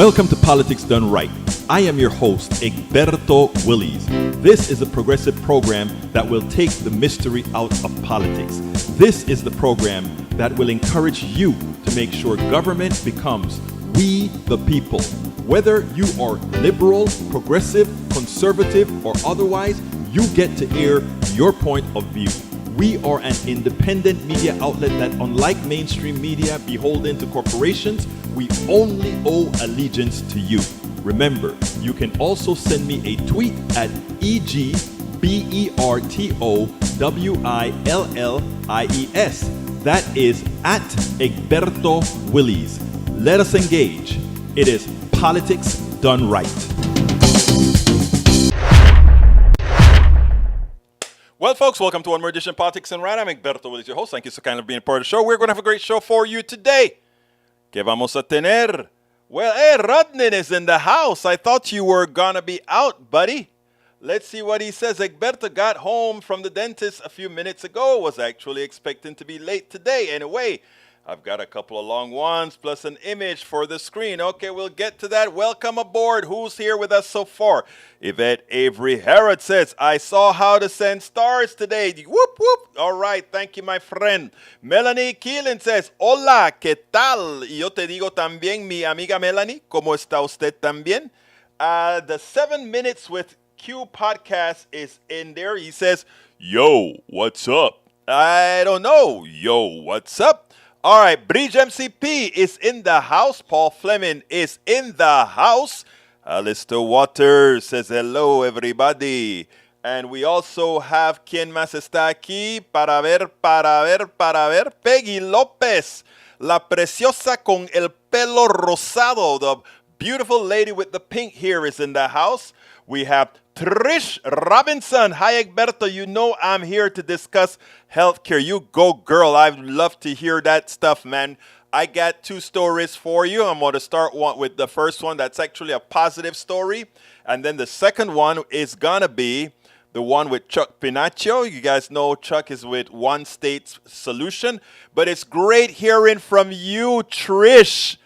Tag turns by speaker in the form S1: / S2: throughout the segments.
S1: Welcome to Politics Done Right. I am your host, Egberto Willies. This is a progressive program that will take the mystery out of politics. This is the program that will encourage you to make sure government becomes we the people. Whether you are liberal, progressive, conservative, or otherwise, you get to air your point of view. We are an independent media outlet that, unlike mainstream media beholden to corporations, we only owe allegiance to you. Remember, you can also send me a tweet at EGBERTOWILLIES. That is at Egberto Willies. Let us engage. It is Politics Done Right. Well, folks, welcome to one more edition of Politics Done Right. I'm Egberto Willies, your host. Thank you so kindly for being a part of the show. We're going to have a great show for you today. ¿Qué vamos a tener? Well, hey, Rodnan is in the house. I thought you were going to be out, buddy. Let's see what he says. Egberto got home from the dentist a few minutes ago. Was actually expecting to be late today. Anyway, I've got a couple of long ones plus an image for the screen. Okay, we'll get to that. Welcome aboard. Who's here with us so far? Yvette Avery Herod says, I saw how to send stars today. Whoop, whoop. All right, thank you, my friend. Melanie Keelan says, hola, ¿qué tal? Y yo te digo también, mi amiga Melanie, ¿cómo está usted también? The 7 Minutes with Q podcast is in there. He says, yo, what's up? I don't know. Yo, what's up? All right, Bridge MCP is in the house. Paul Fleming is in the house. Alistair Waters says hello, everybody. And we also have, ¿quién más está aquí? Para ver. Peggy Lopez, la preciosa con el pelo rosado. The beautiful lady with the pink hair is in the house. We have Trish Robinson. Hi, Egberto. You know I'm here to discuss healthcare. You go, girl. I'd love to hear that stuff, man. I got two stories for you. I'm going to start with the first one. That's actually a positive story. And then the second one is going to be the one with Chuck Pinaccio. You guys know Chuck is with One State Solution. But it's great hearing from you, Trish.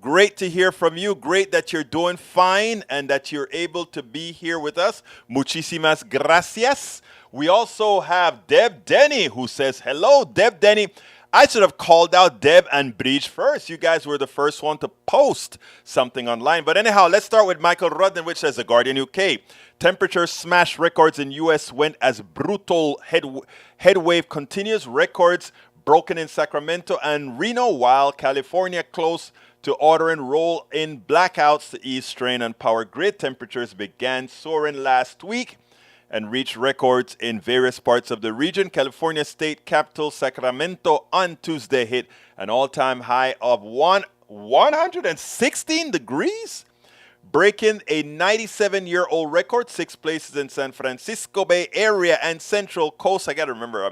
S1: Great to hear from you. Great that you're doing fine and that you're able to be here with us. Muchísimas gracias. We also have Deb Denny who says, hello, Deb Denny. I should have called out Deb and Bridge first. You guys were the first one to post something online. But anyhow, let's start with Michael Rudden, which says, The Guardian UK. Temperatures smash records in U.S. went as brutal head wave continues. Records broken in Sacramento and Reno, while California close to ordering roll-in blackouts to ease strain on power grid. Temperatures began soaring last week and reached records in various parts of the region. California state capital Sacramento on Tuesday hit an all-time high of 116 degrees, breaking a 97-year-old record. 6 places in San Francisco Bay Area and Central Coast. I got to remember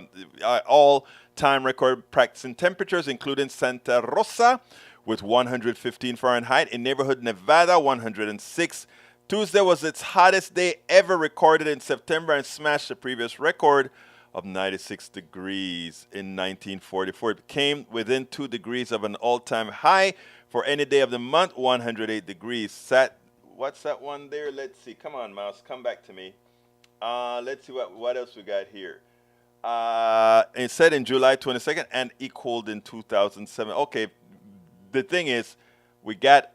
S1: all-time record practicing temperatures, including Santa Rosa, with 115 Fahrenheit. In neighborhood Nevada, 106. Tuesday was its hottest day ever recorded in September and smashed the previous record of 96 degrees in 1944. It came within 2 degrees of an all-time high for any day of the month, 108 degrees. What's that one there? Let's see. Come on, mouse. Come back to me. Let's see what else we got here. It said in July 22nd and equaled in 2007. Okay. The thing is, we got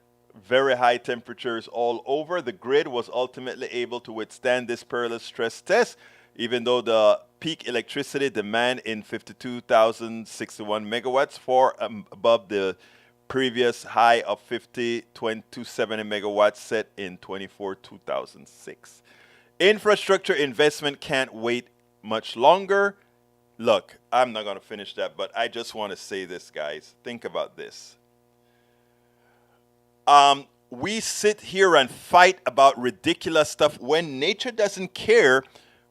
S1: very high temperatures all over. The grid was ultimately able to withstand this perilous stress test, even though the peak electricity demand in 52,061 megawatts, far above the previous high of 270 megawatts set in 2006. Infrastructure investment can't wait much longer. Look, I'm not going to finish that, but I just want to say this, guys. Think about this. We sit here and fight about ridiculous stuff when nature doesn't care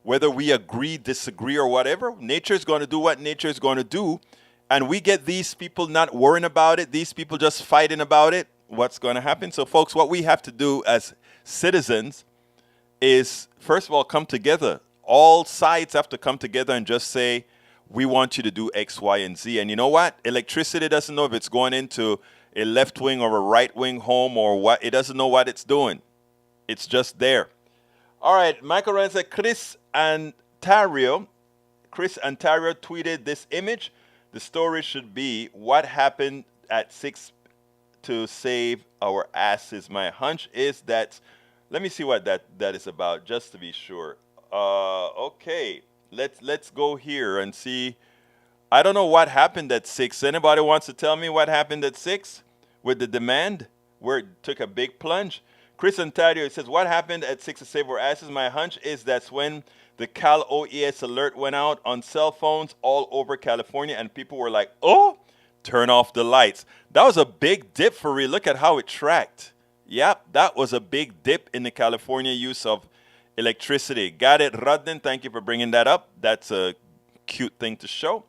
S1: whether we agree, disagree, or whatever. Nature is going to do what nature is going to do. And we get these people not worrying about it, these people just fighting about it. What's going to happen? So, folks, what we have to do as citizens is, first of all, come together. All sides have to come together and just say, we want you to do X, Y, and Z. And you know what? Electricity doesn't know if it's going into a left wing or a right wing home or what. It doesn't know what it's doing. It's just there. All right, Michael Ryan said Chris Ontario tweeted this image. The story should be what happened at 6 to save our asses. My hunch is that, let me see what that is about, just to be sure. Okay, let's go here and see. I don't know what happened at 6. Anybody wants to tell me what happened at 6 with the demand, where it took a big plunge? Chris Ontario says, what happened at 6 to save our asses? My hunch is that's when the Cal OES alert went out on cell phones all over California, and people were like, oh, turn off the lights. That was a big dip for real. Look at how it tracked. Yep, that was a big dip in the California use of electricity. Got it, Rudden. Thank you for bringing that up. That's a cute thing to show.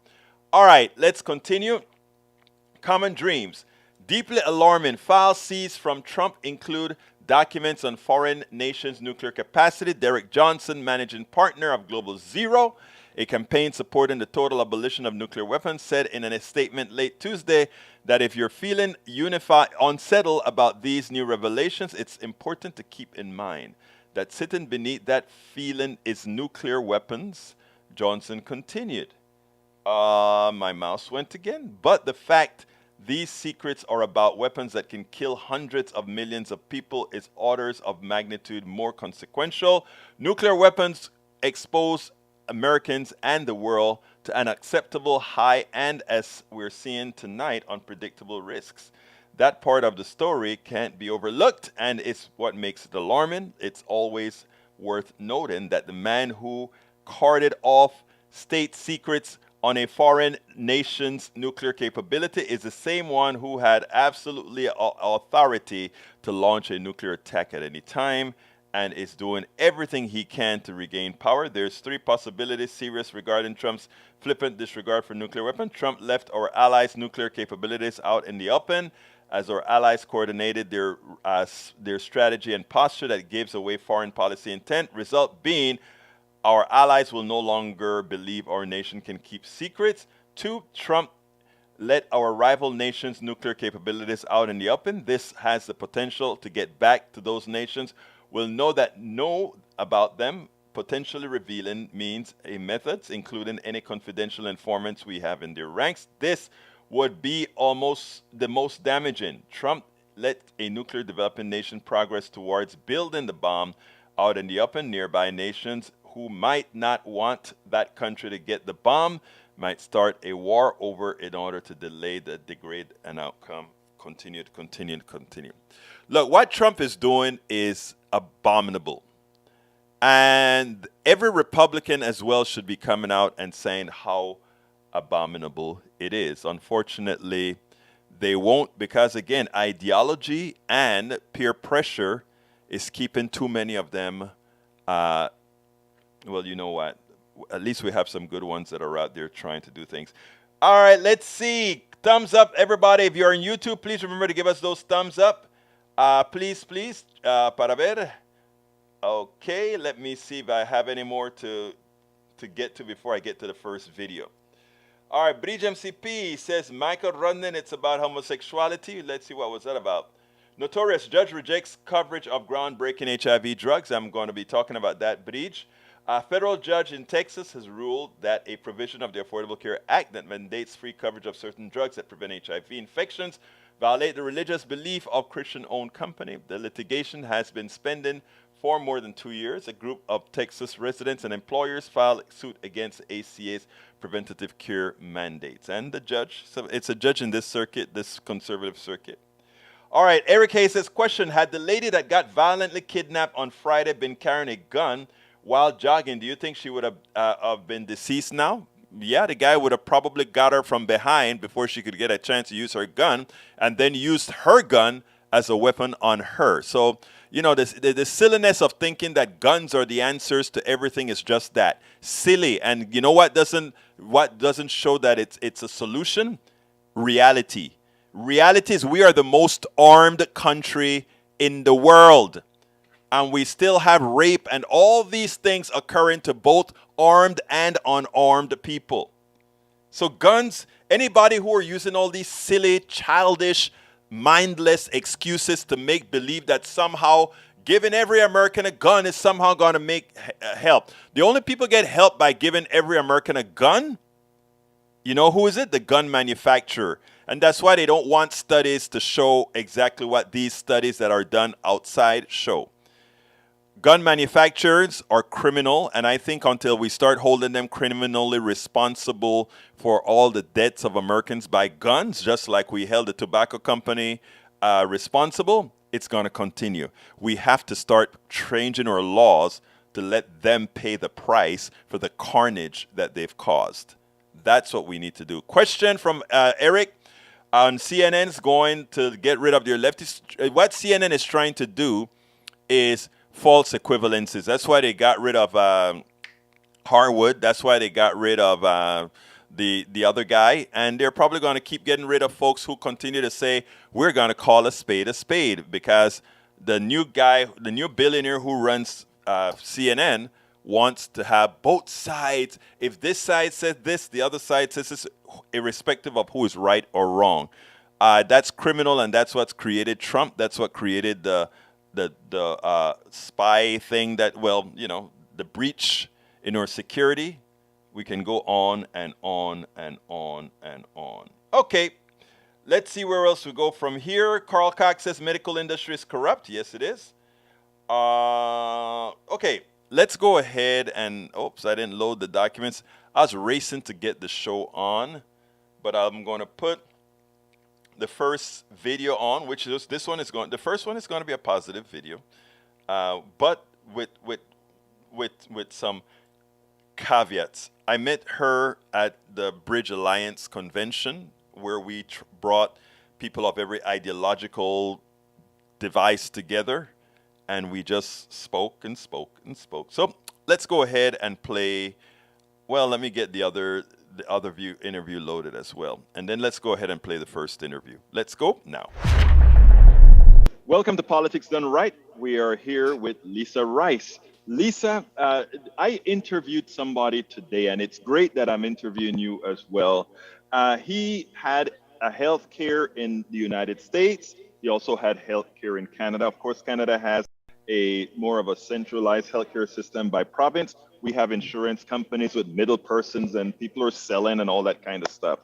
S1: All right, let's continue. Common dreams. Deeply alarming. Files seized from Trump include documents on foreign nations' nuclear capacity. Derek Johnson, managing partner of Global Zero, a campaign supporting the total abolition of nuclear weapons, said in a statement late Tuesday that if you're feeling unsettled about these new revelations, it's important to keep in mind that sitting beneath that feeling is nuclear weapons. Johnson continued. My mouse went again. But the fact these secrets are about weapons that can kill hundreds of millions of people is orders of magnitude more consequential. Nuclear weapons expose Americans and the world to unacceptable high and, as we're seeing tonight, unpredictable risks. That part of the story can't be overlooked, and it's what makes it alarming. It's always worth noting that the man who carted off state secrets on a foreign nation's nuclear capability is the same one who had absolutely authority to launch a nuclear attack at any time and is doing everything he can to regain power. There's 3 possibilities serious regarding Trump's flippant disregard for nuclear weapons. Trump left our allies' nuclear capabilities out in the open as our allies coordinated their strategy and posture that gives away foreign policy intent. Result being, our allies will no longer believe our nation can keep secrets. 2, Trump let our rival nations' nuclear capabilities out in the open. This has the potential to get back to those nations will know about them, potentially revealing means a methods, including any confidential informants we have in their ranks. This would be almost the most damaging. Trump let a nuclear developing nation progress towards building the bomb out in the open. Nearby nations who might not want that country to get the bomb might start a war over in order to delay the degrade an outcome. Continue. Look, what Trump is doing is abominable. And every Republican as well should be coming out and saying how abominable it is. Unfortunately, they won't because, again, ideology and peer pressure is keeping too many of them well, you know what? At least we have some good ones that are out there trying to do things. All right, let's see. Thumbs up, everybody. If you're on YouTube, please remember to give us those thumbs up. Please. Para ver. Okay, let me see if I have any more to get to before I get to the first video. All right, Bridge MCP says, Michael Rundin, it's about homosexuality. Let's see, what was that about? Notorious judge rejects coverage of groundbreaking HIV drugs. I'm going to be talking about that, Bridge. A federal judge in Texas has ruled that a provision of the Affordable Care Act that mandates free coverage of certain drugs that prevent HIV infections violate the religious belief of Christian-owned company. The litigation has been spending for more than 2 years. A group of Texas residents and employers filed suit against ACA's preventative care mandates. And the judge, so it's a judge in this circuit, this conservative circuit. All right, Eric Hayes says, question, had the lady that got violently kidnapped on Friday been carrying a gun while jogging, do you think she would have been deceased now? Yeah, the guy would have probably got her from behind before she could get a chance to use her gun, and then used her gun as a weapon on her. So, you know, the silliness of thinking that guns are the answers to everything is just that. Silly. And you know what doesn't show that it's a solution? Reality. Reality is we are the most armed country in the world. And we still have rape and all these things occurring to both armed and unarmed people. So guns, anybody who are using all these silly, childish mindless excuses to make believe that somehow giving every American a gun is somehow going to make help. The only people get help by giving every American a gun, you know who is it? The gun manufacturer. And that's why they don't want studies to show exactly what these studies that are done outside show. Gun manufacturers are criminal, and I think until we start holding them criminally responsible for all the deaths of Americans by guns, just like we held the tobacco company responsible, it's going to continue. We have to start changing our laws to let them pay the price for the carnage that they've caused. That's what we need to do. Question from Eric on CNN's going to get rid of their leftists. What CNN is trying to do is false equivalences. That's why they got rid of Harwood. That's why they got rid of the other guy. And they're probably going to keep getting rid of folks who continue to say, we're going to call a spade, because the new guy, the new billionaire who runs CNN wants to have both sides. If this side says this, the other side says this, irrespective of who is right or wrong. That's criminal, and that's what's created Trump. That's what created the spy thing that, well, you know, the breach in our security. We can go on and on and on and on. Okay, let's see where else we go from here. Carl Cox says medical industry is corrupt. Yes, it is. Okay, let's go ahead and, oops, I didn't load the documents. I was racing to get the show on, but I'm going to put the first video on, which is this one is going. The first one is going to be a positive video, but with some caveats. I met her at the Bridge Alliance convention, where we brought people of every ideological device together, and we just spoke and spoke and spoke. So let's go ahead and play. Well, let me get the other interview loaded as well. And then let's go ahead and play the first interview. Let's go now. Welcome to Politics Done Right. We are here with Lisa Rice. Lisa, I interviewed somebody today, and it's great that I'm interviewing you as well. He had a health care in the United States. He also had health care in Canada. Of course, Canada has a more of a centralized healthcare system by province. We have insurance companies with middle persons, and people are selling and all that kind of stuff.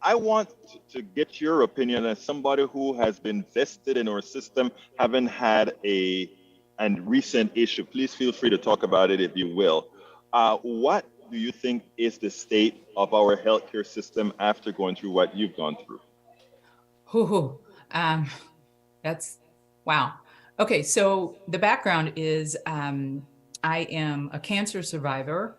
S1: I want to get your opinion as somebody who has been vested in our system, having had a recent issue. Please feel free to talk about it if you will. What do you think is the state of our healthcare system after going through what you've gone through?
S2: That's wow. Okay, so the background is I am a cancer survivor.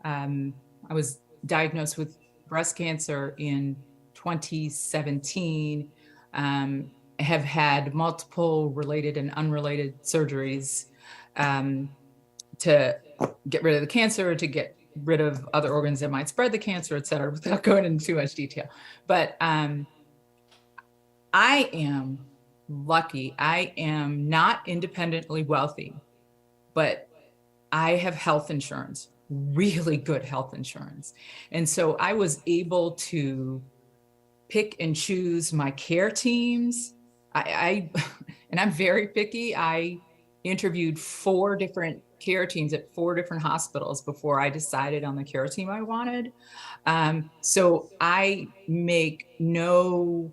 S2: I was diagnosed with breast cancer in 2017. I have had multiple related and unrelated surgeries to get rid of the cancer, to get rid of other organs that might spread the cancer, et cetera, without going into too much detail. But I am lucky. I am not independently wealthy, but I have health insurance, really good health insurance. And so I was able to pick and choose my care teams. And I'm very picky. I interviewed 4 different care teams at 4 different hospitals before I decided on the care team I wanted. So I make no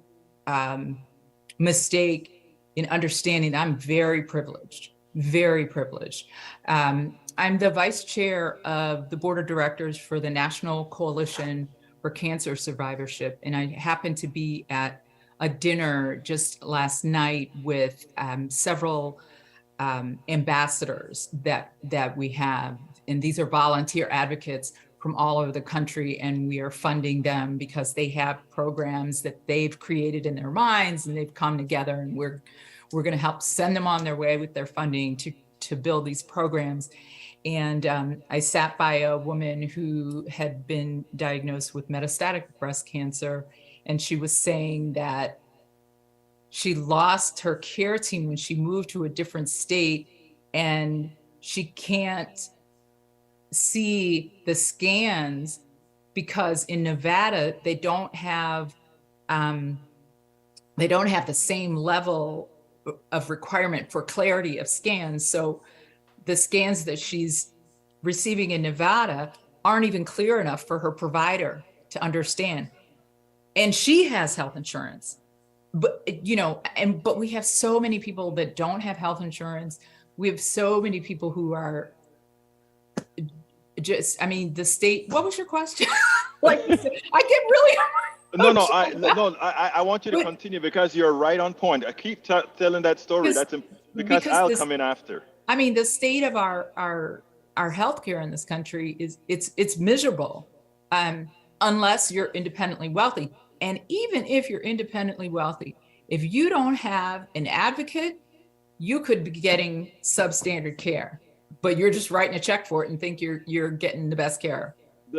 S2: mistake in understanding that I'm very privileged, very privileged. I'm the vice chair of the board of directors for the National Coalition for Cancer Survivorship. And I happened to be at a dinner just last night with several ambassadors that we have. And these are volunteer advocates from all over the country, and we are funding them because they have programs that they've created in their minds, and they've come together, and we're going to help send them on their way with their funding to build these programs. And I sat by a woman who had been diagnosed with metastatic breast cancer, and she was saying that she lost her care team when she moved to a different state, and she can't see the scans because in Nevada, they don't have they don't have the same level of requirement for clarity of scans. So the scans that she's receiving in Nevada aren't even clear enough for her provider to understand. And she has health insurance. But but we have so many people that don't have health insurance. We have so many people who are the state. What was your question? Like, I get really
S1: I want you to continue because you're right on point. I keep telling that story. Because I'll come in after.
S2: I mean, the state of our healthcare in this country it's miserable, unless you're independently wealthy. And even if you're independently wealthy, if you don't have an advocate, you could be getting substandard care, but you're just writing a check for it and think you're getting the best care.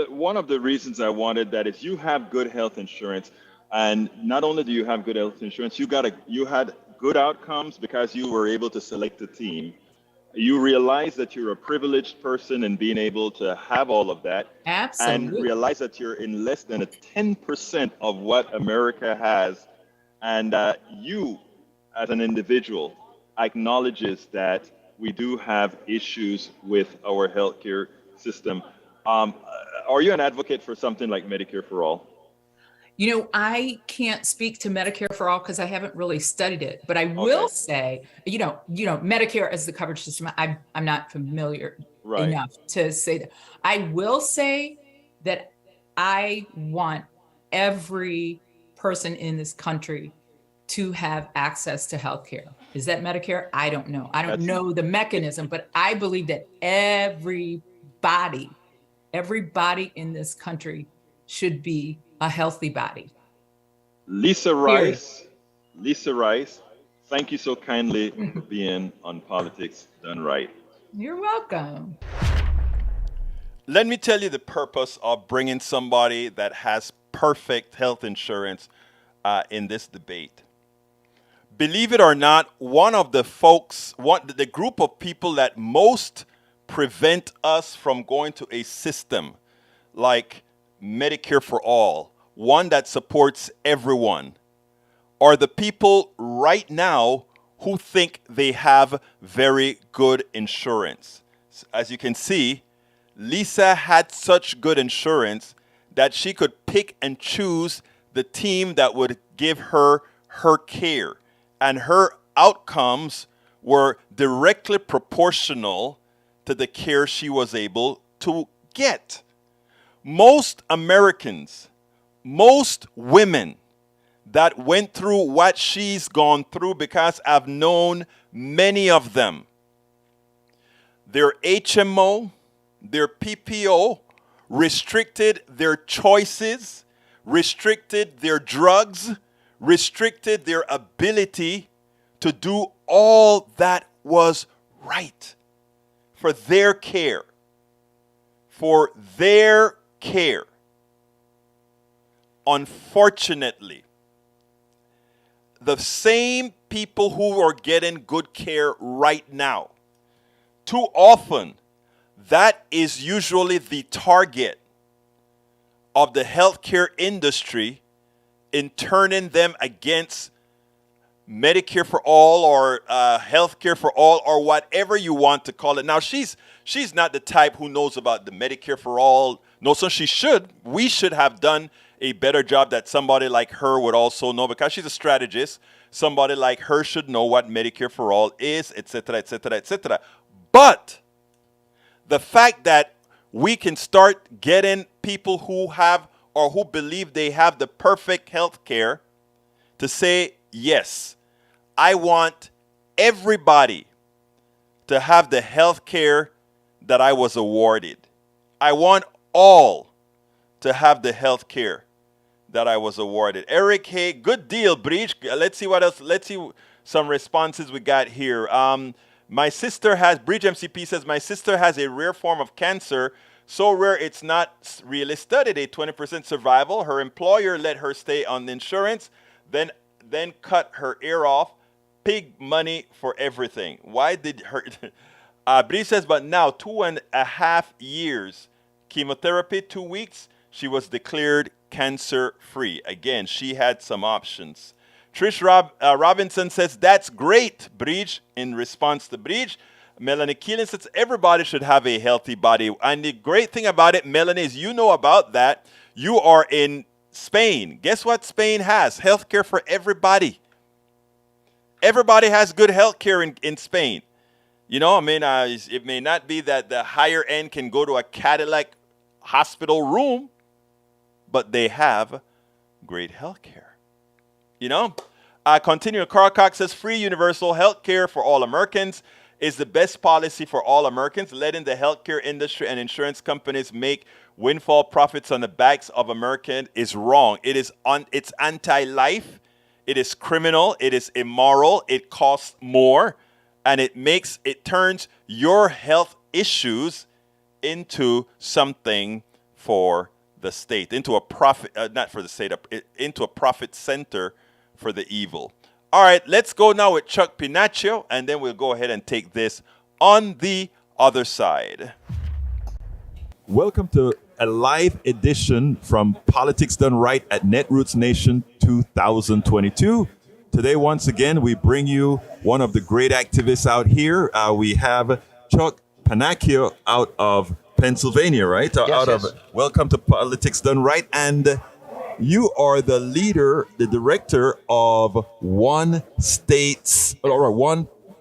S1: One of the reasons I wanted that is you have good health insurance, and not only do you have good health insurance, you had good outcomes because you were able to select a team. You realize that you're a privileged person in being able to have all of that.
S2: Absolutely.
S1: And realize that you're in less than a 10% of what America has. And you, as an individual, acknowledges that we do have issues with our healthcare system. Are you an advocate for something like Medicare for All?
S2: I can't speak to Medicare for All because I haven't really studied it, but I will say, Medicare as the coverage system, I'm not familiar enough to say that. I will say that I want every person in this country to have access to healthcare. Is that Medicare? I don't know. I don't know the mechanism, but I believe that everybody in this country should be a healthy body.
S1: Lisa Rice, thank you so kindly for being on Politics Done Right.
S2: You're welcome.
S1: Let me tell you the purpose of bringing somebody that has perfect health insurance in this debate. Believe it or not, the group of people that most prevent us from going to a system like Medicare for All, one that supports everyone, are the people right now who think they have very good insurance. As you can see, Lisa had such good insurance that she could pick and choose the team that would give her care. And her outcomes were directly proportional to the care she was able to get. Most Americans, most women that went through what she's gone through, because I've known many of them, their HMO, their PPO restricted their choices, restricted their drugs, restricted their ability to do all that was right for their care. For their care. Unfortunately, the same people who are getting good care right now, too often, that is usually the target of the healthcare industry in turning them against Medicare for All or Healthcare for All or whatever you want to call it. Now, she's not the type who knows about the Medicare for All. No, so she should. We should have done a better job that somebody like her would also know, because she's a strategist. Somebody like her should know what Medicare for All is, etc., etc., etc. But the fact that we can start getting people who have or who believe they have the perfect health care to say, yes, I want everybody to have the health care that I was awarded. I want all to have the health care that I was awarded. Eric, hey, good deal, Breach. Let's see what else. Let's see some responses we got here. My sister has, Breach MCP says, my sister has a rare form of cancer, so rare it's not really studied, a 20% survival. Her employer let her stay on the insurance, then cut her ear off. Pig money for everything. Why did her... Breach says, but now 2.5 years. Chemotherapy, 2 weeks. She was declared cancer-free. Again, she had some options. Trish Robinson says, that's great, Bridge, in response to Bridge. Melanie Keelan says, everybody should have a healthy body. And the great thing about it, Melanie, is you know about that. You are in Spain. Guess what Spain has? Healthcare for everybody. Everybody has good healthcare in Spain. You know, I mean, it may not be that the higher end can go to a Cadillac hospital room, but they have great healthcare. You know, continue. Carl Cox says free universal health care for all Americans is the best policy for all Americans. Letting the healthcare industry and insurance companies make windfall profits on the backs of Americans is wrong. It's anti-life. It is criminal. It is immoral. It costs more, and it turns your health issues into something for the state, into a profit, not for the state, into a profit center for the evil. All right, let's go now with Chuck Pinaccio, and then we'll go ahead and take this on the other side. Welcome to a live edition from Politics Done Right at Netroots Nation 2022. Today, once again, we bring you one of the great activists out here. We have Chuck Pinaccio out of Pennsylvania, right?
S3: Yes.
S1: Welcome to Politics Done Right. And you are the leader, the director of One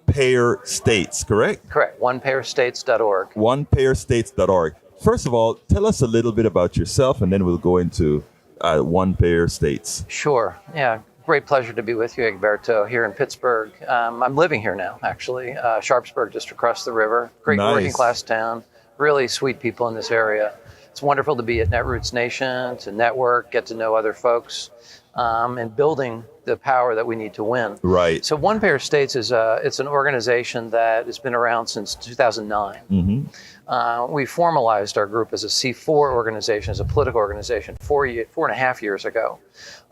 S1: Payer States, correct?
S3: Correct. OnePayerStates.org.
S1: OnePayerStates.org. First of all, tell us a little bit about yourself, and then we'll go into One Payer States.
S3: Sure. Yeah. Great pleasure to be with you, Egberto, here in Pittsburgh. I'm living here now, actually. Sharpsburg, just across the river. Great working class town. Really sweet people in this area. It's wonderful to be at Netroots Nation, to network, get to know other folks, and building the power that we need to win.
S1: Right.
S3: So One Payer States is it's an organization that has been around since 2009. Mm-hmm. We formalized our group as a C4 organization, as a political organization, 4.5 years ago.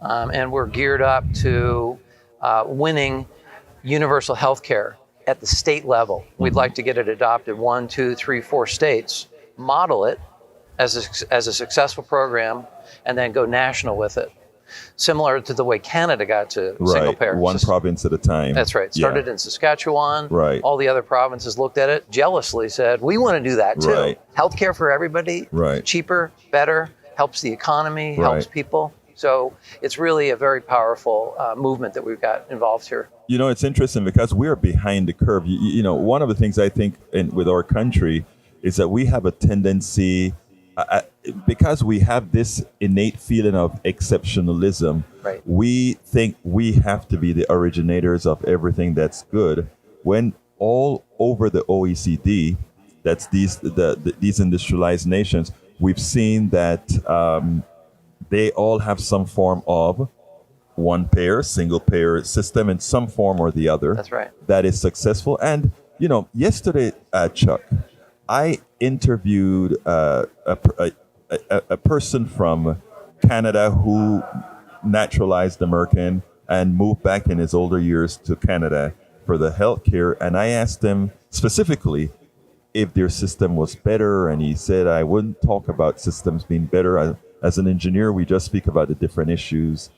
S3: And we're geared up to winning universal health care at the state level. We'd like to get it adopted 1, 2, 3, 4 states, model it as a successful program, and then go national with it. Similar to the way Canada got to single payer.
S1: One province at a time.
S3: That's right. Started in Saskatchewan.
S1: Right.
S3: All the other provinces looked at it, jealously said, we want to do that too.
S1: Right.
S3: Healthcare for everybody.
S1: Right.
S3: Cheaper, better, helps the economy, helps people. So it's really a very powerful movement that we've got involved here.
S1: You know, it's interesting because we're behind the curve. You know, one of the things I think with our country is that we have a tendency, because we have this innate feeling of exceptionalism,
S3: right.
S1: We think we have to be the originators of everything that's good, when all over the OECD, that's these industrialized nations, we've seen that they all have some form of one payer, single payer system in some form or the other.
S3: That's right.
S1: That is successful. And, you know, yesterday, Chuck, I interviewed a person from Canada who naturalized American and moved back in his older years to Canada for the healthcare. And I asked him specifically if their system was better. And he said, I wouldn't talk about systems being better. As an engineer, we just speak about the different issues.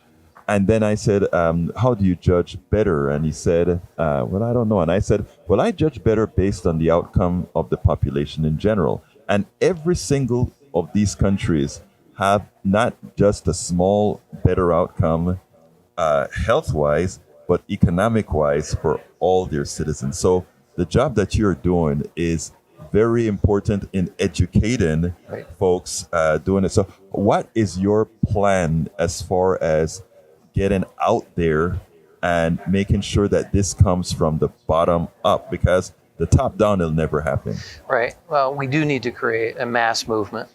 S1: And then I said, how do you judge better? And he said, well, I don't know. And I said, well, I judge better based on the outcome of the population in general. And every single of these countries have not just a small better outcome health-wise, but economic-wise for all their citizens. So the job that you're doing is very important in educating folks doing it. So what is your plan as far as getting out there and making sure that this comes from the bottom up? Because the top down, it'll never happen. Right.
S3: Well, we do need to create a mass movement,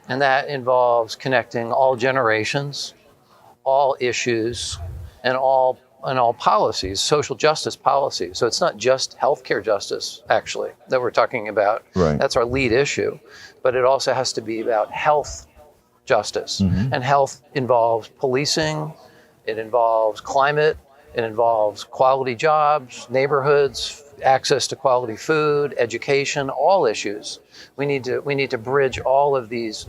S3: and that involves connecting all generations, all issues, and all policies, social justice policies. So it's not just healthcare justice, actually, that we're talking about.
S1: Right.
S3: That's our lead issue. But it also has to be about health justice. Mm-hmm. And health involves policing, it involves climate, it involves quality jobs, neighborhoods, access to quality food, education, all issues. We need to bridge all of these.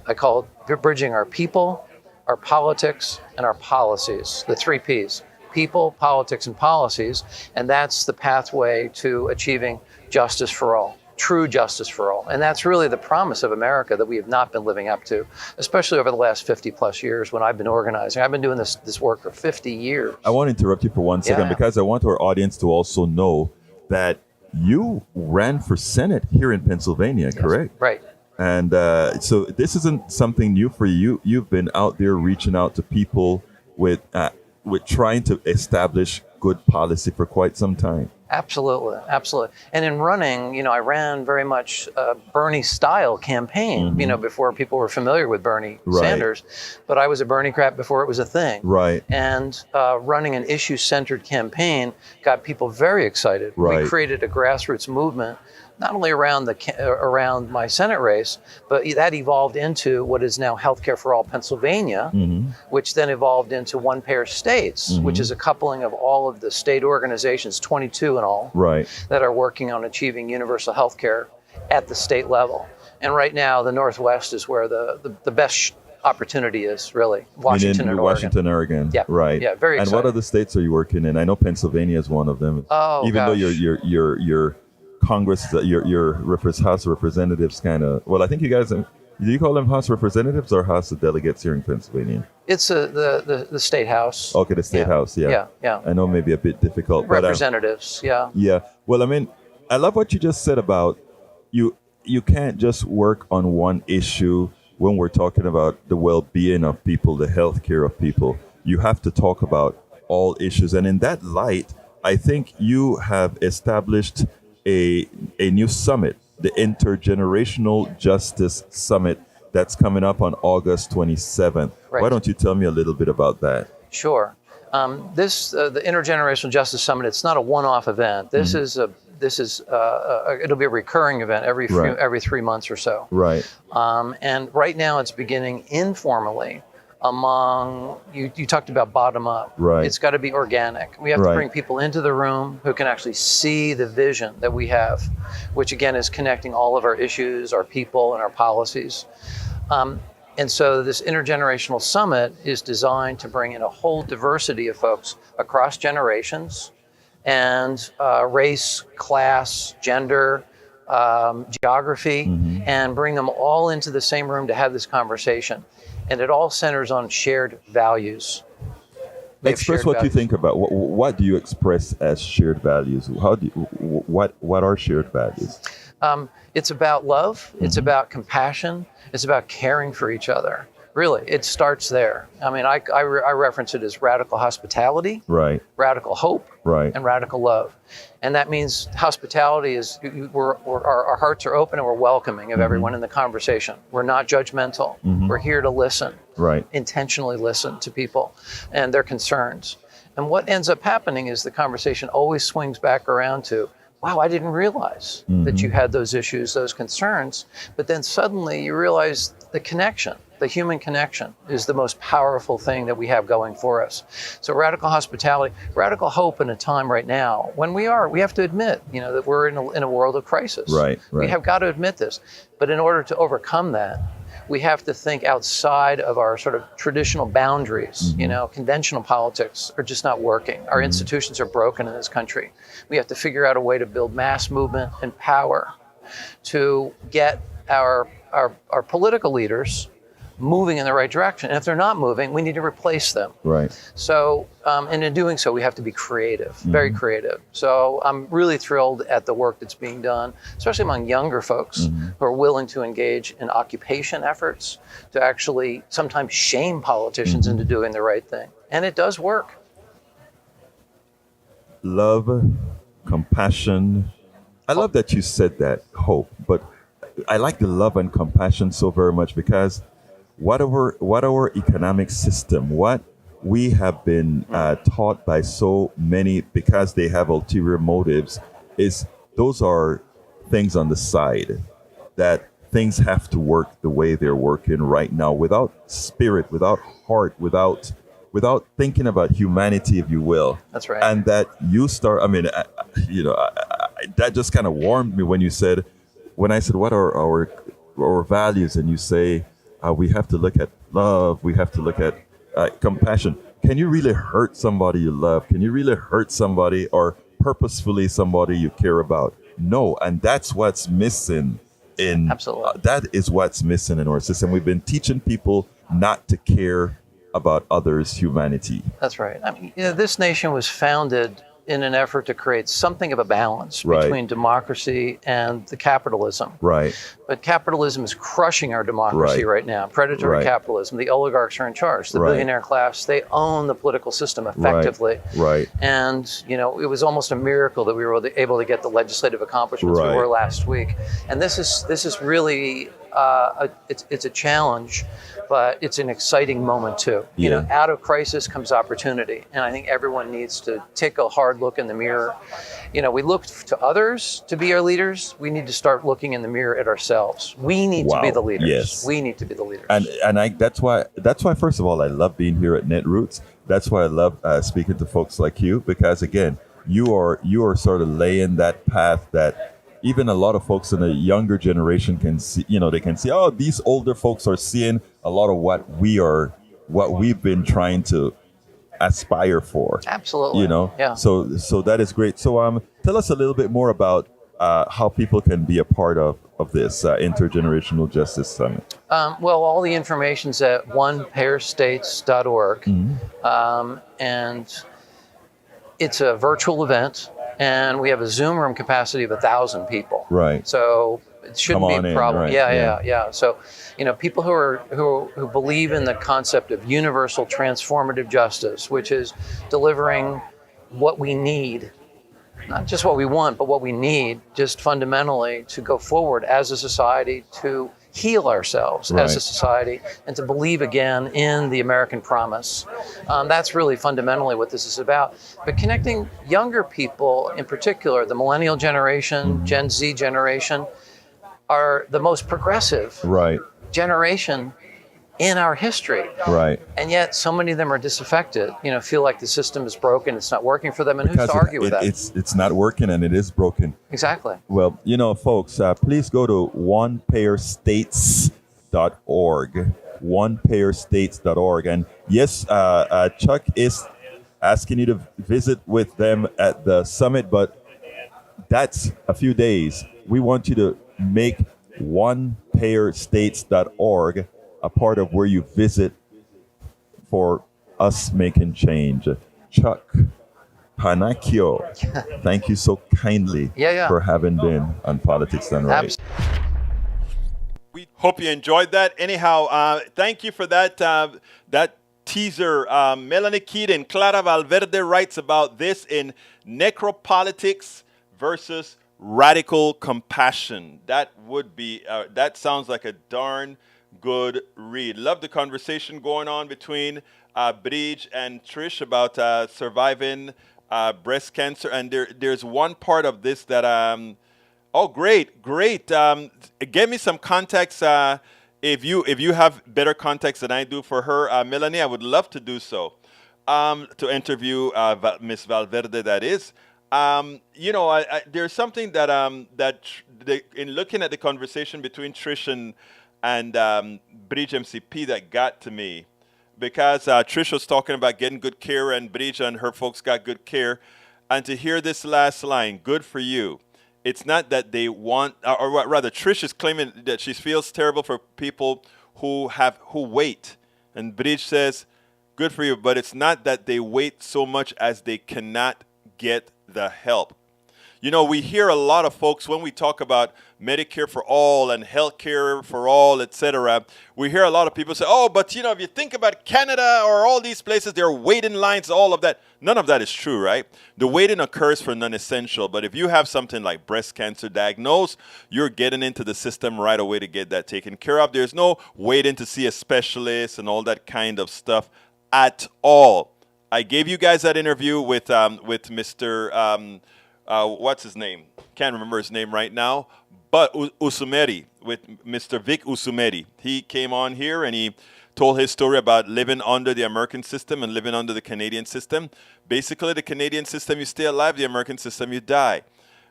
S3: I call it bridging our people, our politics, and our policies, the 3 Ps: people, politics, and policies. And that's the pathway to achieving justice for all, true justice for all. And that's really the promise of America that we have not been living up to, especially over the last 50 plus years when I've been organizing. I've been doing this work for 50 years.
S1: I want to interrupt you for 1 second because I want our audience to also know that you ran for Senate here in Pennsylvania, correct?
S3: Right.
S1: And so this isn't something new for you. You've been out there reaching out to people with trying to establish good policy for quite some time.
S3: Absolutely. And in running, I ran very much a Bernie-style campaign, before people were familiar with Bernie Sanders. But I was a Bernie-crat before it was a thing.
S1: Right.
S3: And running an issue-centered campaign got people very excited.
S1: Right.
S3: We created a grassroots movement, not only around my Senate race, but that evolved into what is now Healthcare for All Pennsylvania, which then evolved into One Payer States, which is a coupling of all of the state organizations, 22 in all, that are working on achieving universal health care at the state level. And right now, the Northwest is where the best opportunity is, really. Washington and
S1: Oregon.
S3: Yeah.
S1: Right.
S3: Yeah, very exciting.
S1: And what other states are you working in? I know Pennsylvania is one of them.
S3: Oh,
S1: even
S3: gosh.
S1: though your Congress, your House of Representatives I think you guys, do you call them House of Representatives or House of Delegates here in Pennsylvania?
S3: It's the State House.
S1: Okay, the State House, yeah.
S3: Yeah.
S1: I know maybe a bit difficult.
S3: Representatives,
S1: Yeah. Well, I mean, I love what you just said about you can't just work on one issue when we're talking about the well-being of people, the health care of people. You have to talk about all issues. And in that light, I think you have established a new summit, the Intergenerational Justice Summit, that's coming up on August 27th.
S3: Right.
S1: Why don't you tell me a little bit about that?
S3: Sure. The Intergenerational Justice Summit, it's not a one-off event. This is it'll be a recurring event every 3 months or so.
S1: Right.
S3: And right now it's beginning informally among, you talked about bottom up.
S1: Right.
S3: It's got to be organic. We have to bring people into the room who can actually see the vision that we have, which again is connecting all of our issues, our people, and our policies. And so this Intergenerational Summit is designed to bring in a whole diversity of folks across generations and race, class, gender, geography, and bring them all into the same room to have this conversation. And it all centers on shared values.
S1: Express what you think about. What do you express as shared values? What are shared values?
S3: It's about love. It's about compassion. It's about caring for each other. Really, it starts there. I mean, I reference it as radical hospitality, radical hope, and radical love. And that means hospitality is our hearts are open and we're welcoming of everyone in the conversation. We're not judgmental. We're here to listen, intentionally listen to people and their concerns. And what ends up happening is the conversation always swings back around to, wow, I didn't realize that you had those issues, those concerns. But then suddenly you realize the connection, the human connection is the most powerful thing that we have going for us. So radical hospitality, radical hope in a time right now when we have to admit, that we're in a world of crisis. We have got to admit this. But in order to overcome that, we have to think outside of our sort of traditional boundaries. Conventional politics are just not working. Our institutions are broken in this country. We have to figure out a way to build mass movement and power to get our political leaders moving in the right direction. And if they're not moving, we need to replace them. So, and in doing so, we have to be creative, very creative. So I'm really thrilled at the work that's being done, especially among younger folks who are willing to engage in occupation efforts to actually sometimes shame politicians into doing the right thing. And it does work.
S1: Love, compassion. I love that you said that, hope, but I like the love and compassion so very much because what our economic system, what we have been taught by so many because they have ulterior motives, is those are things on the side, that things have to work the way they're working right now, without spirit, without heart, without thinking about humanity, if you will.
S3: That's right.
S1: And that you start. I mean, that just kind of warmed me when I said, what are our values, and you say, we have to look at love. We have to look at compassion. Can you really hurt somebody you love? Can you really hurt somebody or purposefully somebody you care about? No, and that's what's missing in
S3: Absolutely.
S1: that is what's missing in our system. We've been teaching people not to care about others' humanity.
S3: That's right. I mean, this nation was founded in an effort to create something of a balance
S1: Right.
S3: between democracy and the capitalism.
S1: Right.
S3: But capitalism is crushing our democracy right now. Predatory
S1: Right.
S3: capitalism. The oligarchs are in charge. The
S1: Right.
S3: billionaire class, they own the political system effectively.
S1: Right.
S3: And, it was almost a miracle that we were able to get the legislative accomplishments we
S1: Right.
S3: were last week. And this is really, it's a challenge, but it's an exciting moment too.
S1: Yeah.
S3: Out of crisis comes opportunity. And I think everyone needs to take a hard look in the mirror. We look to others to be our leaders. We need to start looking in the mirror at ourselves. We need to be
S1: Wow.
S3: the leaders.
S1: Yes.
S3: We need to be the leaders.
S1: And that's why first of all I love being here at Netroots. That's why I love speaking to folks like you, because again, you are sort of laying that path that even a lot of folks in the younger generation can see. They can see, oh, these older folks are seeing a lot of what we've been trying to aspire for.
S3: Absolutely. Yeah.
S1: So that is great. So tell us a little bit more about how people can be a part of this Intergenerational Justice Summit.
S3: Well, all the information's at onepayerstates.org. And it's a virtual event, and we have a Zoom room capacity of 1,000 people.
S1: Right.
S3: So it shouldn't be a problem.
S1: Right.
S3: Yeah. So, people who believe in the concept of universal transformative justice, which is delivering what we need, not just what we want, but what we need, just fundamentally to go forward as a society, to heal ourselves as a
S1: Right.
S3: society, and to believe again in the American promise. That's really fundamentally what this is about. But connecting younger people, in particular, the millennial generation, Gen Z generation, are the most progressive
S1: Right.
S3: generation in our history.
S1: Right.
S3: And yet so many of them are disaffected, feel like the system is broken, it's not working for them, and who's to argue with that?
S1: It's not working, and it is broken.
S3: Exactly.
S1: Well, folks, please go to onepayerstates.org. Onepayerstates.org. And yes, Chuck is asking you to visit with them at the summit, but that's a few days. We want you to make onepayerstates.org a part of where you visit for us making change. Chuck Panacchio, thank you so kindly for having been on Politics Done Right. We hope you enjoyed that. Anyhow, thank you for that teaser. Melanie Keaton, Clara Valverde writes about this in Necropolitics versus Radical Compassion. That sounds like a darn good read. Love the conversation going on between Bridge and Trish about surviving breast cancer. And there's one part of this that great. Give me some context. If you have better context than I do for her, Melanie, I would love to do so. To interview Miss Valverde, that is. There's something that in looking at the conversation between Trish and Bridge MCP that got to me, because Trish was talking about getting good care, and Bridge and her folks got good care, and to hear this last line, "Good for you." It's not that they want, or rather, Trish is claiming that she feels terrible for people who wait, and Bridge says, "Good for you," but it's not that they wait so much as they cannot get the help. We hear a lot of folks when we talk about Medicare for all and healthcare for all, etc. We hear a lot of people say, "Oh, but if you think about Canada or all these places, there are waiting lines, all of that." None of that is true, right? The waiting occurs for non-essential, but if you have something like breast cancer diagnosed, you're getting into the system right away to get that taken care of. There's no waiting to see a specialist and all that kind of stuff at all. I gave you guys that interview with Mr. What's his name? Can't remember his name right now. But Usumeri, with Mr. Vic Usumeri. He came on here and he told his story about living under the American system and living under the Canadian system. Basically, the Canadian system, you stay alive. The American system, you die.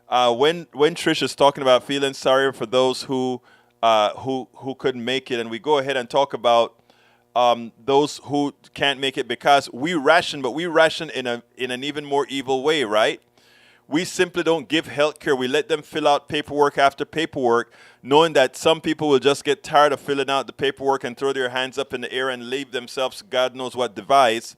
S1: When Trish is talking about feeling sorry for those who couldn't make it, and we go ahead and talk about those who can't make it, because we ration, but we ration in an even more evil way, right? We simply don't give health care. We let them fill out paperwork after paperwork, knowing that some people will just get tired of filling out the paperwork and throw their hands up in the air and leave themselves God knows what device.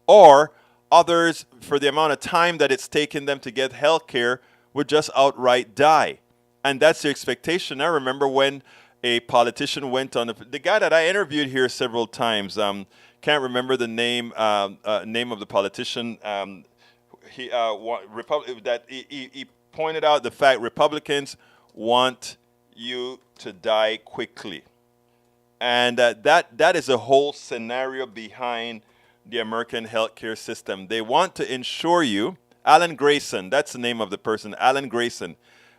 S1: Or others, for the amount of time that it's taken them to get health care, would just outright die. And that's the expectation. I remember when a politician went on, the guy that I interviewed here several times, can't remember the name of the politician. He pointed out the fact Republicans want you to die quickly, and that is a whole scenario behind the American healthcare system. They want to ensure you. Alan Grayson, that's the name of the person. Alan Grayson.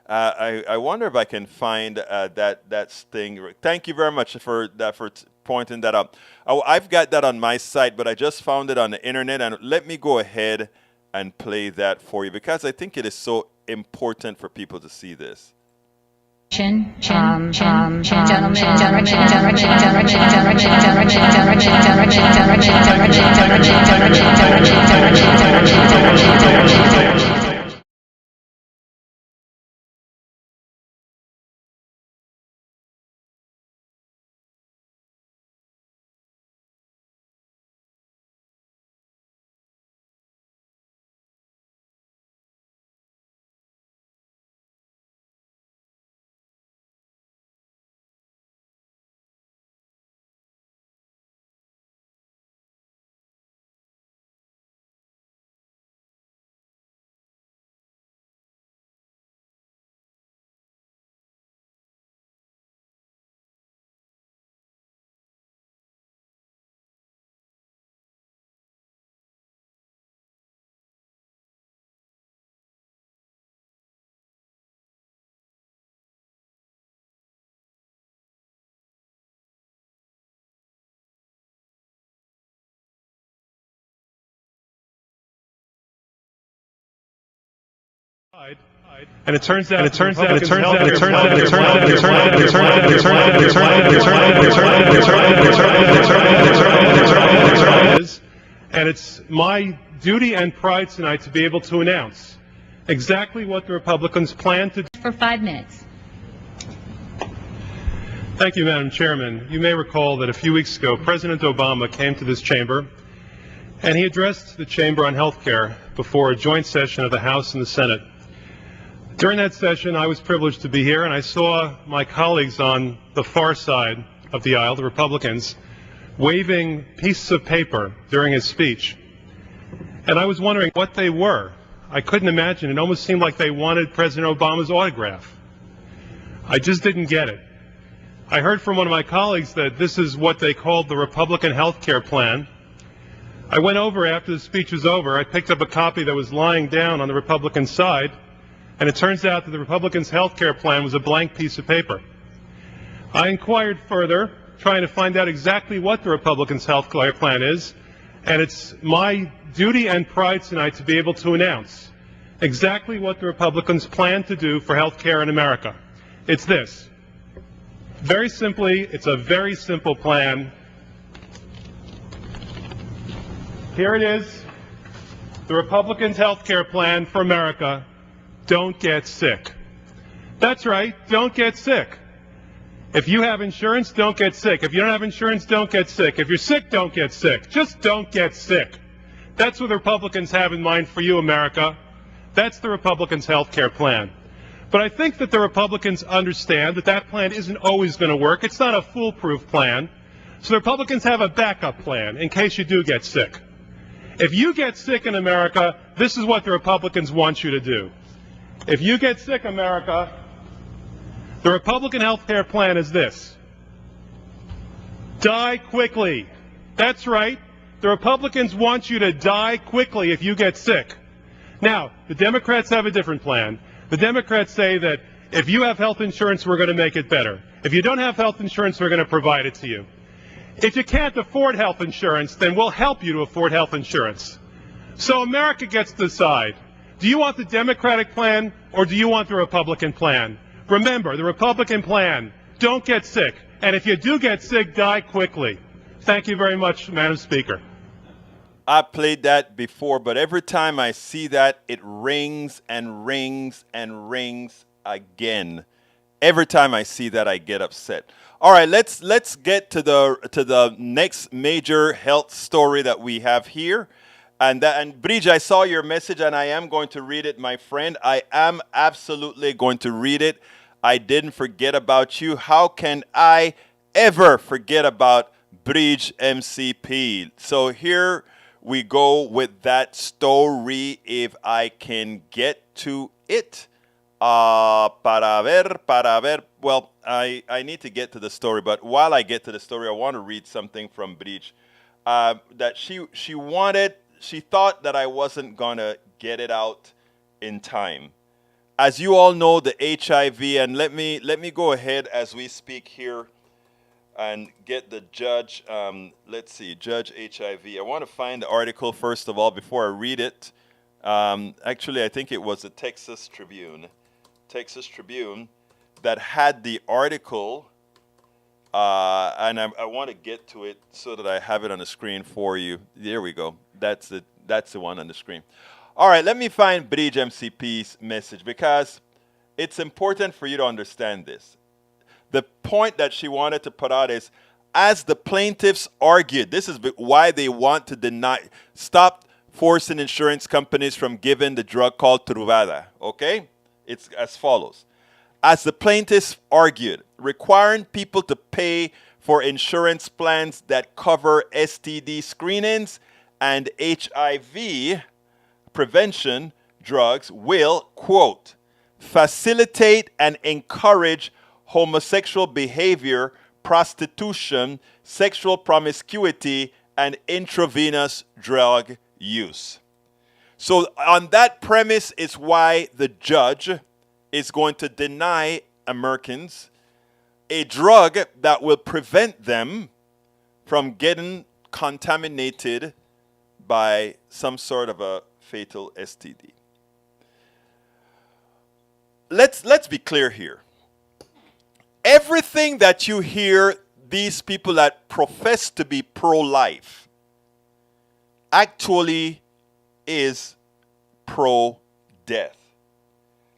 S1: I wonder if I can find that thing. Thank you very much for pointing that out. I've got that on my site, but I just found it on the internet, and let me go ahead and play that for you, because I think it is so important for people to see this.
S4: And it turns out and it's my duty and pride tonight to be able to announce exactly what the Republicans plan to do.
S5: For 5 minutes.
S4: Thank you, Madam Chairman. You may recall that a few weeks ago, President Obama came to this chamber and he addressed the chamber on health care before a joint session of the House and the Senate. During that session, I was privileged to be here, and I saw my colleagues on the far side of the aisle, the Republicans, waving pieces of paper during his speech. And I was wondering what they were. I couldn't imagine. It almost seemed like they wanted President Obama's autograph. I just didn't get it. I heard from one of my colleagues that this is what they called the Republican health care plan. I went over after the speech was over. I picked up a copy that was lying down on the Republican side, and it turns out that the Republicans' health care plan was a blank piece of paper. I inquired further, trying to find out exactly what the Republicans' health care plan is, and it's my duty and pride tonight to be able to announce exactly what the Republicans plan to do for health care in America. It's this. Very simply, it's a very simple plan. Here it is, the Republicans' health care plan for America. Don't get sick. That's right, don't get sick. If you have insurance, don't get sick. If you don't have insurance, don't get sick. If you're sick, don't get sick. Just don't get sick. That's what the Republicans have in mind for you, America. That's the Republicans' health care plan. But I think that the Republicans understand that that plan isn't always going to work. It's not a foolproof plan. So the Republicans have a backup plan in case you do get sick. If you get sick in America, this is what the Republicans want you to do. If you get sick, America, the Republican health care plan is this. Die quickly. That's right. The Republicans want you to die quickly if you get sick. Now, the Democrats have a different plan. The Democrats say that if you have health insurance, we're going to make it better. If you don't have health insurance, we're going to provide it to you. If you can't afford health insurance, then we'll help you to afford health insurance. So America gets to decide. Do you want the Democratic plan or do you want the Republican plan? Remember, the Republican plan, don't get sick. And if you do get sick, die quickly. Thank you very much, Madam Speaker.
S1: I played that before, but every time I see that, it rings and rings and rings again. Every time I see that, I get upset. All right, let's get to the next major health story that we have here. And Bridge, I saw your message and I am going to read it, my friend. I am absolutely going to read it. I didn't forget about you. How can I ever forget about Bridge MCP? So here we go with that story if I can get to it. Para ver. Well, I need to get to the story, but while I get to the story, I want to read something from Bridge. That she thought that I wasn't gonna get it out in time. As you all know, the HIV, and let me go ahead as we speak here and get the judge. Let's see, Judge HIV. I want to find the article first of all before I read it. Actually, I think it was the Texas Tribune that had the article, and I want to get to it so that I have it on the screen for you. There we go. That's it. That's the one on the screen. All right, let me find Bridge MCP's message because it's important for you to understand this. The point that she wanted to put out is, as the plaintiffs argued, this is why they want to stop forcing insurance companies from giving the drug called Truvada, okay? It's as follows. As the plaintiffs argued, requiring people to pay for insurance plans that cover STD screenings and HIV prevention drugs will, quote, facilitate and encourage homosexual behavior, prostitution, sexual promiscuity, and intravenous drug use. So on that premise is why the judge is going to deny Americans a drug that will prevent them from getting contaminated by some sort of a fatal STD. Let's be clear here. Everything that you hear these people that profess to be pro-life actually is pro-death.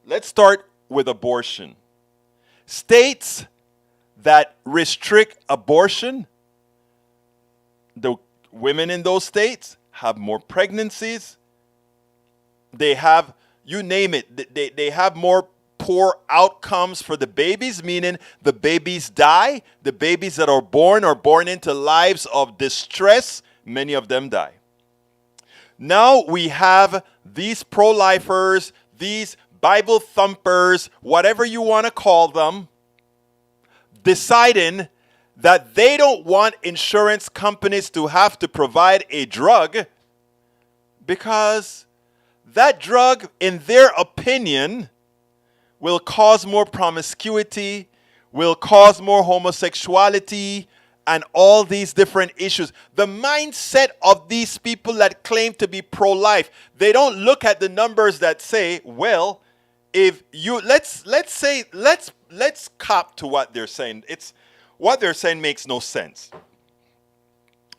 S1: Let's start with abortion. States that restrict abortion, the women in those states have more pregnancies. They have, you name it, they have more poor outcomes for the babies, meaning the babies die. The babies that are born into lives of distress. Many of them die. Now we have these pro-lifers, these Bible thumpers, whatever you want to call them, deciding that they don't want insurance companies to have to provide a drug because that drug, in their opinion, will cause more promiscuity, will cause more homosexuality, and all these different issues. The mindset of these people that claim to be pro-life, they don't look at the numbers that say, well, if you let's cop to what they're saying. It's what they're saying makes no sense.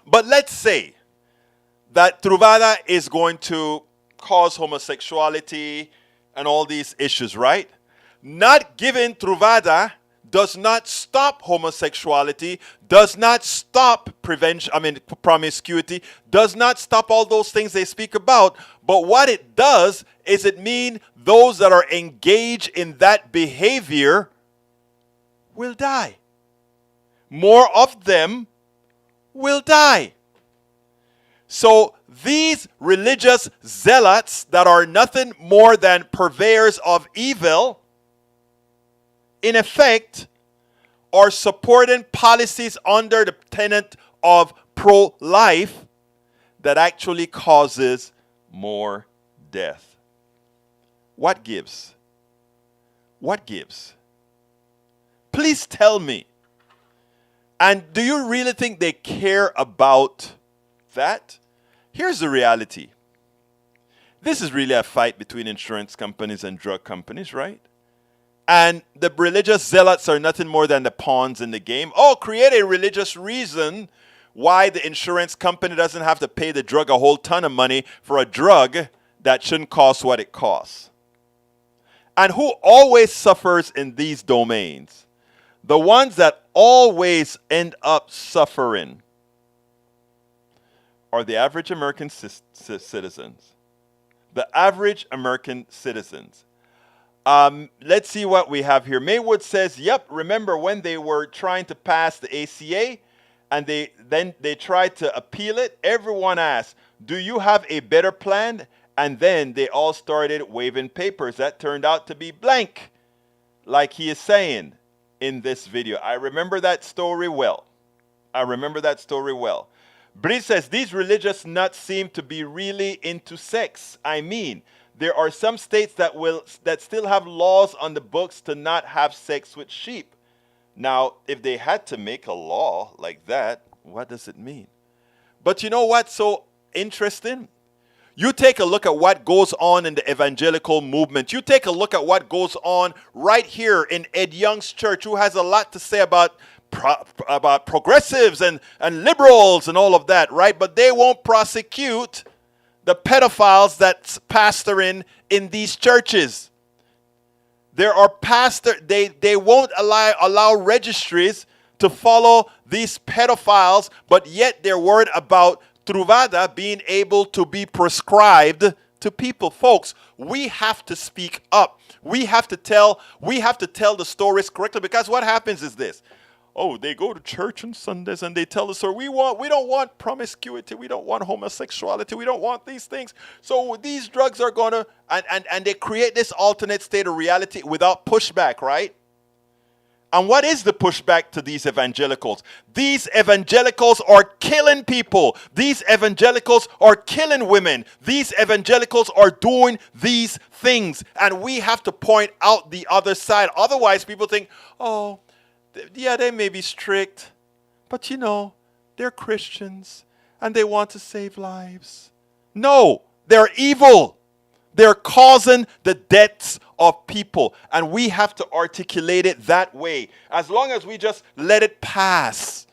S1: But let's say that Truvada is going to cause homosexuality and all these issues, right? Not giving Truvada does not stop homosexuality, does not stop promiscuity, does not stop all those things they speak about. But what it does is it means those that are engaged in that behavior will die. More of them will die. So these religious zealots that are nothing more than purveyors of evil, in effect, are supporting policies under the tenet of pro-life that actually causes more death. What gives? What gives? Please tell me. And do you really think they care about that? Here's the reality. This is really a fight between insurance companies and drug companies, right? And the religious zealots are nothing more than the pawns in the game. Oh, create a religious reason why the insurance company doesn't have to pay the drug a whole ton of money for a drug that shouldn't cost what it costs. And who always suffers in these domains? The ones that always end up suffering are the average American citizens. The average American citizens. Let's see what we have here. Maywood says, yep, remember when they were trying to pass the ACA and they tried to appeal it? Everyone asked, do you have a better plan? And then they all started waving papers that turned out to be blank, like he is saying in this video. I remember that story well. Bree says, these religious nuts seem to be really into sex. I mean, there are some states that still have laws on the books to not have sex with sheep. Now, if they had to make a law like that, what does it mean? But you know what's so interesting? You take a look at what goes on in the evangelical movement. You take a look at what goes on right here in Ed Young's church, who has a lot to say about progressives and liberals and all of that, right? But they won't prosecute the pedophiles that's pastoring in these churches. There are they won't allow registries to follow these pedophiles, but yet they're worried about Truvada being able to be prescribed to people. Folks, we have to speak up. We have to tell the stories correctly, because what happens is this. Oh, they go to church on Sundays and they tell the story. We don't want promiscuity. We don't want homosexuality. We don't want these things. So these drugs are going to, and they create this alternate state of reality without pushback, right? And what is the pushback to these evangelicals? These evangelicals are killing people. These evangelicals are killing women. These evangelicals are doing these things. And we have to point out the other side. Otherwise, people think, oh, yeah, they may be strict, but you know, they're Christians and they want to save lives. No, they're evil. They're causing the deaths of people. And we have to articulate it that way. As long as we just let it pass,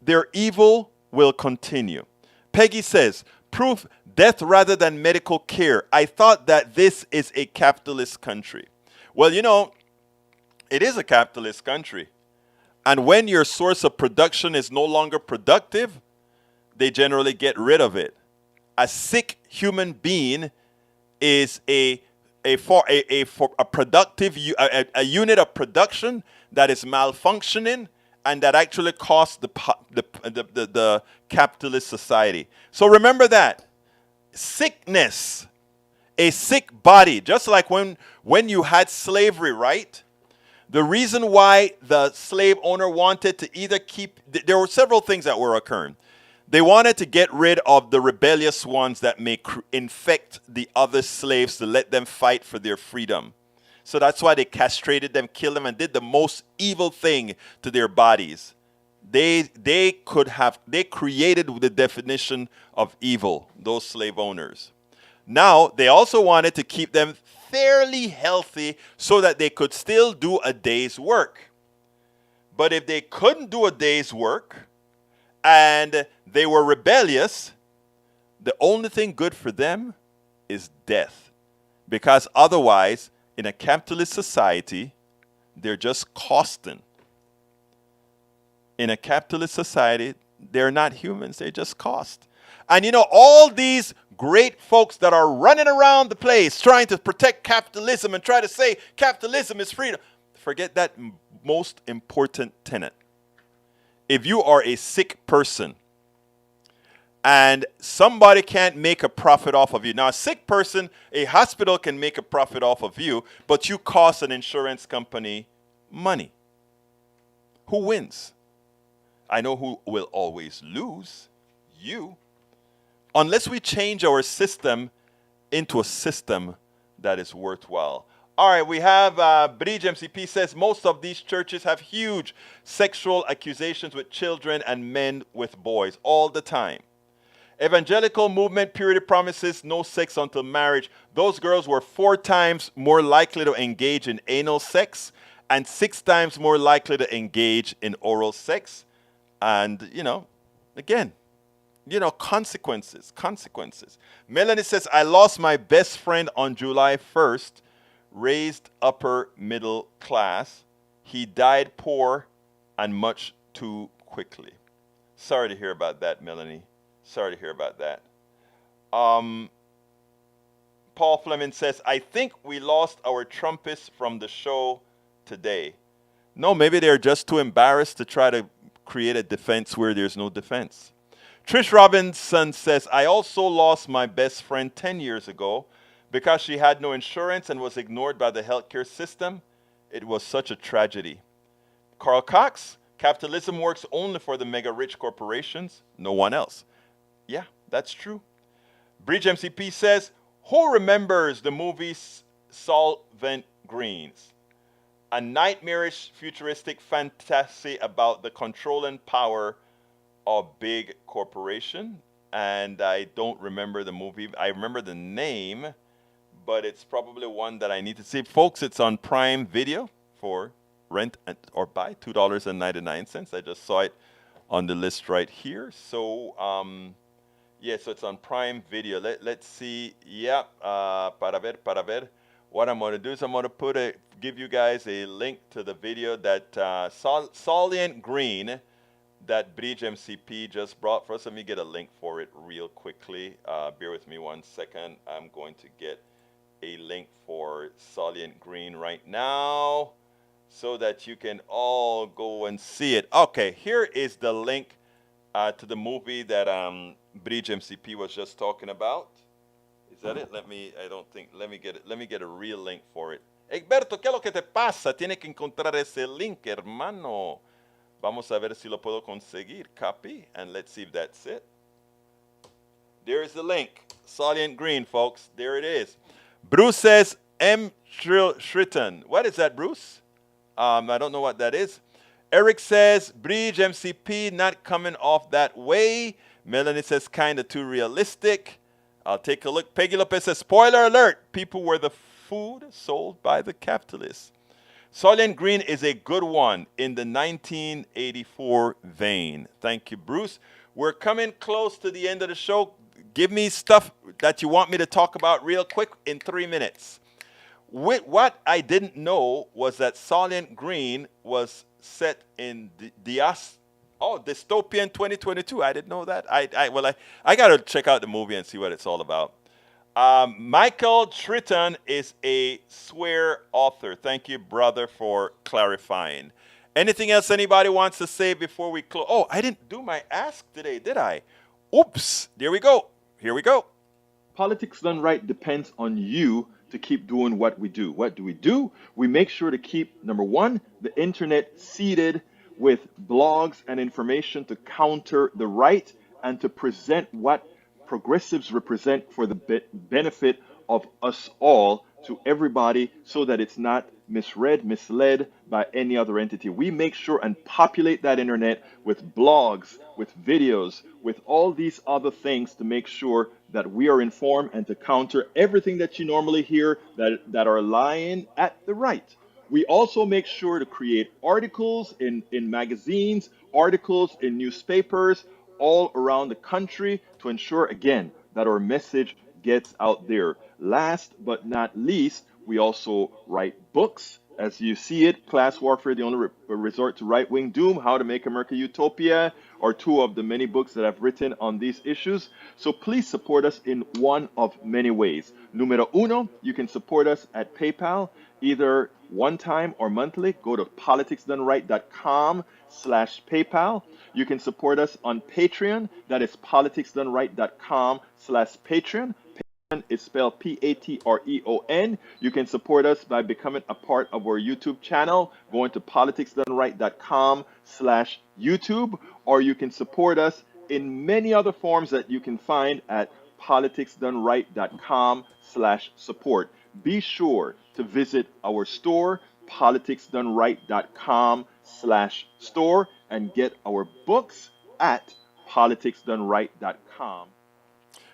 S1: their evil will continue. Peggy says, proof death rather than medical care. I thought that this is a capitalist country. Well, you know, it is a capitalist country. And when your source of production is no longer productive, they generally get rid of it. A sick human being is a productive a unit of production that is malfunctioning and that actually costs the capitalist society. So remember that sickness, a sick body, just like when you had slavery, right? The reason why the slave owner wanted to either there were several things that were occurring. They wanted to get rid of the rebellious ones that may infect the other slaves to let them fight for their freedom. So that's why they castrated them, killed them, and did the most evil thing to their bodies. They created the definition of evil, those slave owners. Now, they also wanted to keep them fairly healthy so that they could still do a day's work. But if they couldn't do a day's work, and they were rebellious, the only thing good for them is death. Because otherwise, in a capitalist society, they're just costing. In a capitalist society, they're not humans, they just cost. And you know, all these great folks that are running around the place trying to protect capitalism and try to say capitalism is freedom, forget that most important tenet. If you are a sick person and somebody can't make a profit off of you. Now, a sick person, a hospital can make a profit off of you, but you cost an insurance company money. Who wins? I know who will always lose. You. Unless we change our system into a system that is worthwhile. All right, we have Bridge MCP says most of these churches have huge sexual accusations with children and men with boys all the time. Evangelical movement purity promises no sex until marriage. Those girls were 4 times more likely to engage in anal sex and 6 times more likely to engage in oral sex. And, again, consequences. Melanie says, I lost my best friend on July 1st, raised upper middle class. He died poor and much too quickly. Sorry to hear about that, Melanie. Sorry to hear about that. Paul Fleming says, I think we lost our Trumpists from the show today. No, maybe they're just too embarrassed to try to create a defense where there's no defense. Trish Robinson says, I also lost my best friend 10 years ago because she had no insurance and was ignored by the healthcare system. It was such a tragedy. Carl Cox, capitalism works only for the mega rich corporations, no one else. Yeah, that's true. Bridge MCP says, who remembers the movie Solvent Greens? A nightmarish futuristic fantasy about the controlling power of big corporation. And I don't remember the movie. I remember the name, but it's probably one that I need to see. Folks, it's on Prime Video for rent or buy, $2.99. I just saw it on the list right here. So, yeah, so it's on Prime Video. Let's see. Yeah, para ver. What I'm going to do is I'm going to give you guys a link to the video that Solient Green that Bridge MCP just brought for us. Let me get a link for it real quickly. Bear with me 1 second. I'm going to get a link for Solient Green right now so that you can all go and see it. Okay, here is the link to the movie that Bridge MCP was just talking about. Is that it? Let me get a real link for it. Egberto, ¿qué es lo que te pasa? Tiene que encontrar ese link, hermano. Vamos a ver si lo puedo conseguir. Copy, and let's see if that's it. There's the link. Solient Green, folks. There it is. Bruce says, M. Shritton. What is that, Bruce? I don't know what that is. Eric says, Bridge MCP not coming off that way. Melanie says, kind of too realistic. I'll take a look. Peggy Lopez says, spoiler alert. People were the food sold by the capitalists. Solent Green is a good one in the 1984 vein. Thank you, Bruce. We're coming close to the end of the show. Give me stuff that you want me to talk about real quick in 3 minutes. What I didn't know was that Solent Green was set in dystopian 2022. I didn't know that. I got to check out the movie and see what it's all about. Michael Tritton is a swear author. Thank you, brother, for clarifying. Anything else anybody wants to say before we close? Oh, I didn't do my ask today, did I? Oops. There we go. Here we go.
S5: Politics Done Right depends on you to keep doing what we do. What do? We make sure to keep, number one, the internet seeded with blogs and information to counter the right and to present what progressives represent for the benefit of us all to everybody so that it's not misread, misled by any other entity. We make sure and populate that internet with blogs, with videos, with all these other things to make sure that we are informed and to counter everything that you normally hear that are lying at the right. We also make sure to create articles in magazines, articles in newspapers, all around the country to ensure, again, that our message gets out there. Last but not least, we also write books. As you see it, Class Warfare, the only resort to right-wing doom, How to Make America Utopia, are two of the many books that I've written on these issues. So please support us in one of many ways. Numero uno, you can support us at PayPal, either one time or monthly. Go to politicsdoneright.com/PayPal. You can support us on Patreon. That is politicsdoneright.com/Patreon. Patreon is spelled Patreon. You can support us by becoming a part of our YouTube channel, going to politicsdoneright.com/YouTube, or you can support us in many other forms that you can find at politicsdoneright.com/support. Be sure to visit our store, politicsdoneright.com/store, and get our books at politicsdoneright.com.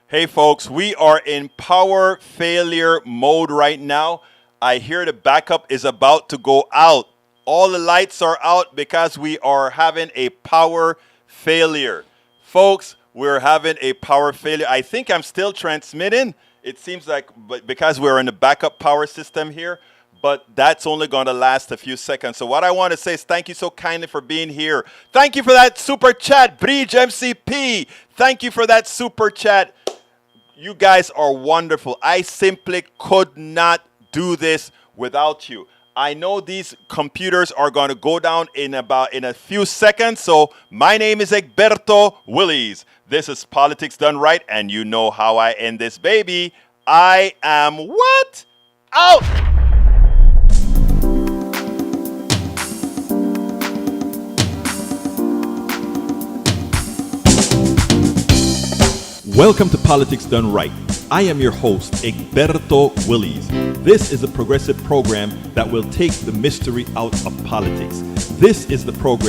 S1: Hey folks, we are in power failure mode right now. I hear the backup is about to go out. All the lights are out because we are having a power failure. Folks, we're having a power failure. I think I'm still transmitting. It seems like because we're in a backup power system here, but that's only going to last a few seconds. So what I want to say is thank you so kindly for being here. Thank you for that super chat, Bridge MCP. Thank you for that super chat. You guys are wonderful. I simply could not do this without you. I know these computers are going to go down in a few seconds. So my name is Egberto Willies. This is Politics Done Right, and you know how I end this baby. I am what? Out! Welcome to Politics Done Right. I am your host, Egberto Willies. This is a progressive program that will take the mystery out of politics. This is the program